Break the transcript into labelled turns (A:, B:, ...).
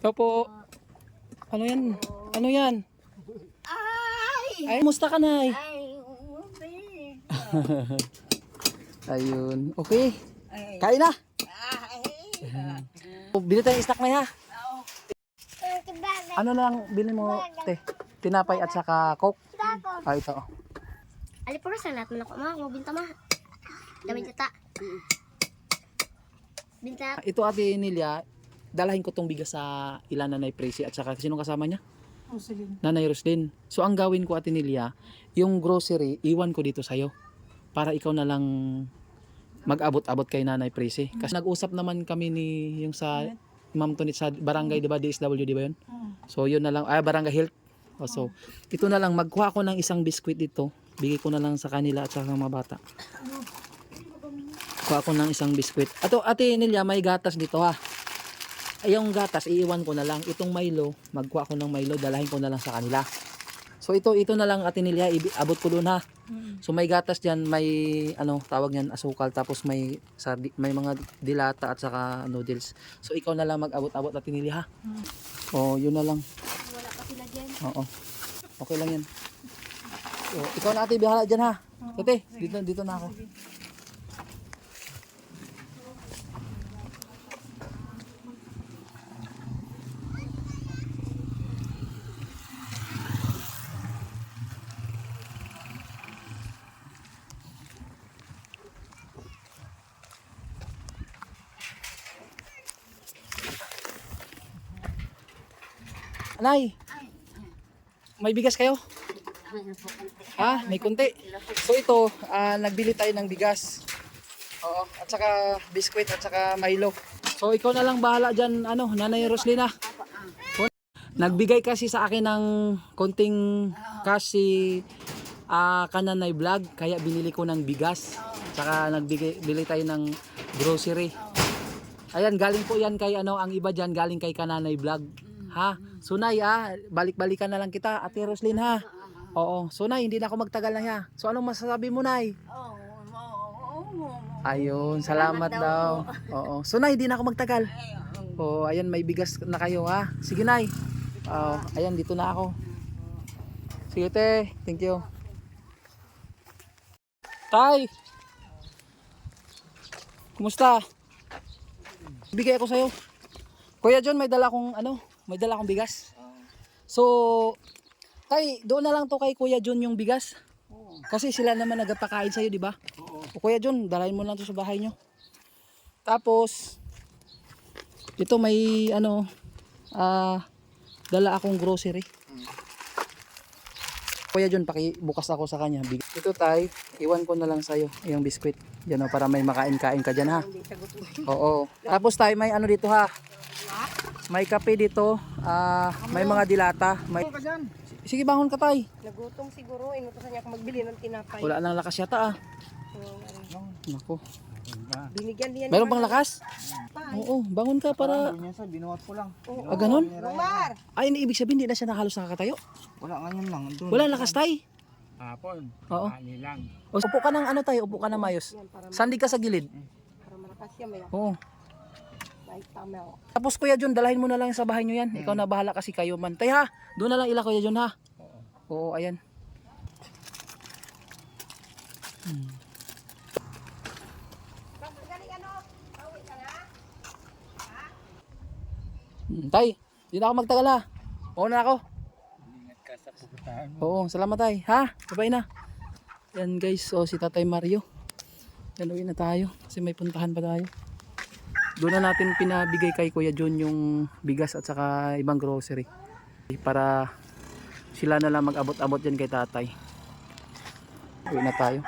A: Opo. Ano yan? Ano yan? Ay, musta ka na? Ayun. Okay. Kain na. Bili tayong snack na ha. Ano lang bili mo, te? Tinapay at saka coke. Ah, ito.
B: Alipuro sa lahat mo ako binta ma. Dami tata. Binta.
A: Ito ate Nelia, dalahin ko tong bigas sa ilan Nanay Presi at saka sino kasama niya?
C: Roselyn.
A: Nanay Roslyn. So ang gawin ko ate Nelia, yung grocery iwan ko dito sa'yo. Para ikaw na lang mag-abot-abot kay Nanay Presi. Kasi nag-usap naman kami ni yung sa Ma'am Tonit sa barangay, di ba? DSW, di ba yun? So yun na lang, barangay health. Oh, so ito na lang, magkuha ko ng isang biskwit dito. Bigay ko na lang sa kanila at sa mga bata. Kuha ko ng isang biskwit. Ato, ate Nelia, may gatas dito ha. Yung gatas, iiwan ko na lang. Itong Milo, magkuha ko ng Milo, dalahin ko na lang sa kanila. So ito na lang ate Nelia, abot ko doon ha. So may gatas diyan, may ano, tawag niyan asukal, tapos may mga dilata at saka noodles. So ikaw na lang mag-abot-abot ate Nelia ha. Oh, yun na lang.
B: Wala pa sila diyan.
A: Oo. Okay lang yan. So, ikaw na ate, bihala diyan ha. Ate, dito na ako. Anay, may bigas kayo? May kunti. So ito, nagbili tayo ng bigas. Oo, at saka biskwit at saka Milo. So ikaw na lang bahala dyan, Nanay Roslina. So, nagbigay kasi sa akin ng konting cash si Kananay Vlog, kaya binili ko ng bigas. Saka bili tayo ng grocery. Ayan, galing po yan kay ang iba dyan galing kay Kananay Vlog. Ha? Sunay balik-balikan na lang kita, Ate Roslyn ha. Oo, Sunay, hindi na ako magtagal na ya. So anong masasabi mo, Nay? Ayun, salamat daw. Oo. Sunay, hindi na ako magtagal. Oo, ayan, may bigas na kayo ha. Sige, Nay. Ayan, dito na ako. Sige, te. Thank you. Tay! Kumusta? Bigay ako sa'yo. Kuya John, may dala akong bigas. So, tay, doon na lang to kay Kuya John yung bigas. Kasi sila naman nagpapakain sa'yo, di ba? O Kuya John, dalahin mo lang to sa bahay nyo. Tapos, ito may dala akong grocery. Kuya John, pakibukas ako sa kanya. Ito tay, iwan ko na lang sa'yo, yung biskwit. Yan para may makain-kain ka dyan ha. Oo. Tapos tay, may dito ha. May kape dito, may mga dilata. Sige, bangon ka tay.
C: Nagutom siguro, inutosan niya ako magbili ng tinapay.
A: Wala nang lakas yata Nako.
C: Binigyan niya.
A: Meron bang lakas? Oo, bangon ka para.
D: Binuhat ko lang.
A: Ganun?
C: Lumar!
A: Ay, ibig sabihin hindi na siya halos nakakatayo.
D: Wala ngayon lang.
A: Wala lakas tay.
D: Hapon.
A: Oo.
D: Lang.
A: Upo ka ng upo ka ng mayos. Sandi ka sa gilid.
C: Para malakas siya, may
A: Oo.
C: tama ako.
A: Tapos Kuya John, dalahin mo na lang sa bahay nyo yan. Ikaw na bahala kasi kayo man. Tay ha, doon na lang ila Kuya John ha. Oo, ayan. Tay, di na ako magtagal ha. Mauna na ako.
D: Ingat ka sa pupuntahan mo.
A: Oo, salamat tay. Ha? Bye na. Yan guys, si Tatay Mario. Yan, uwi na tayo. Kasi may puntahan pa tayo. Doon na natin pinabigay kay Kuya John yung bigas at saka ibang grocery. Para sila na lang mag-abot-abot dyan kay tatay. Uwi na tayo.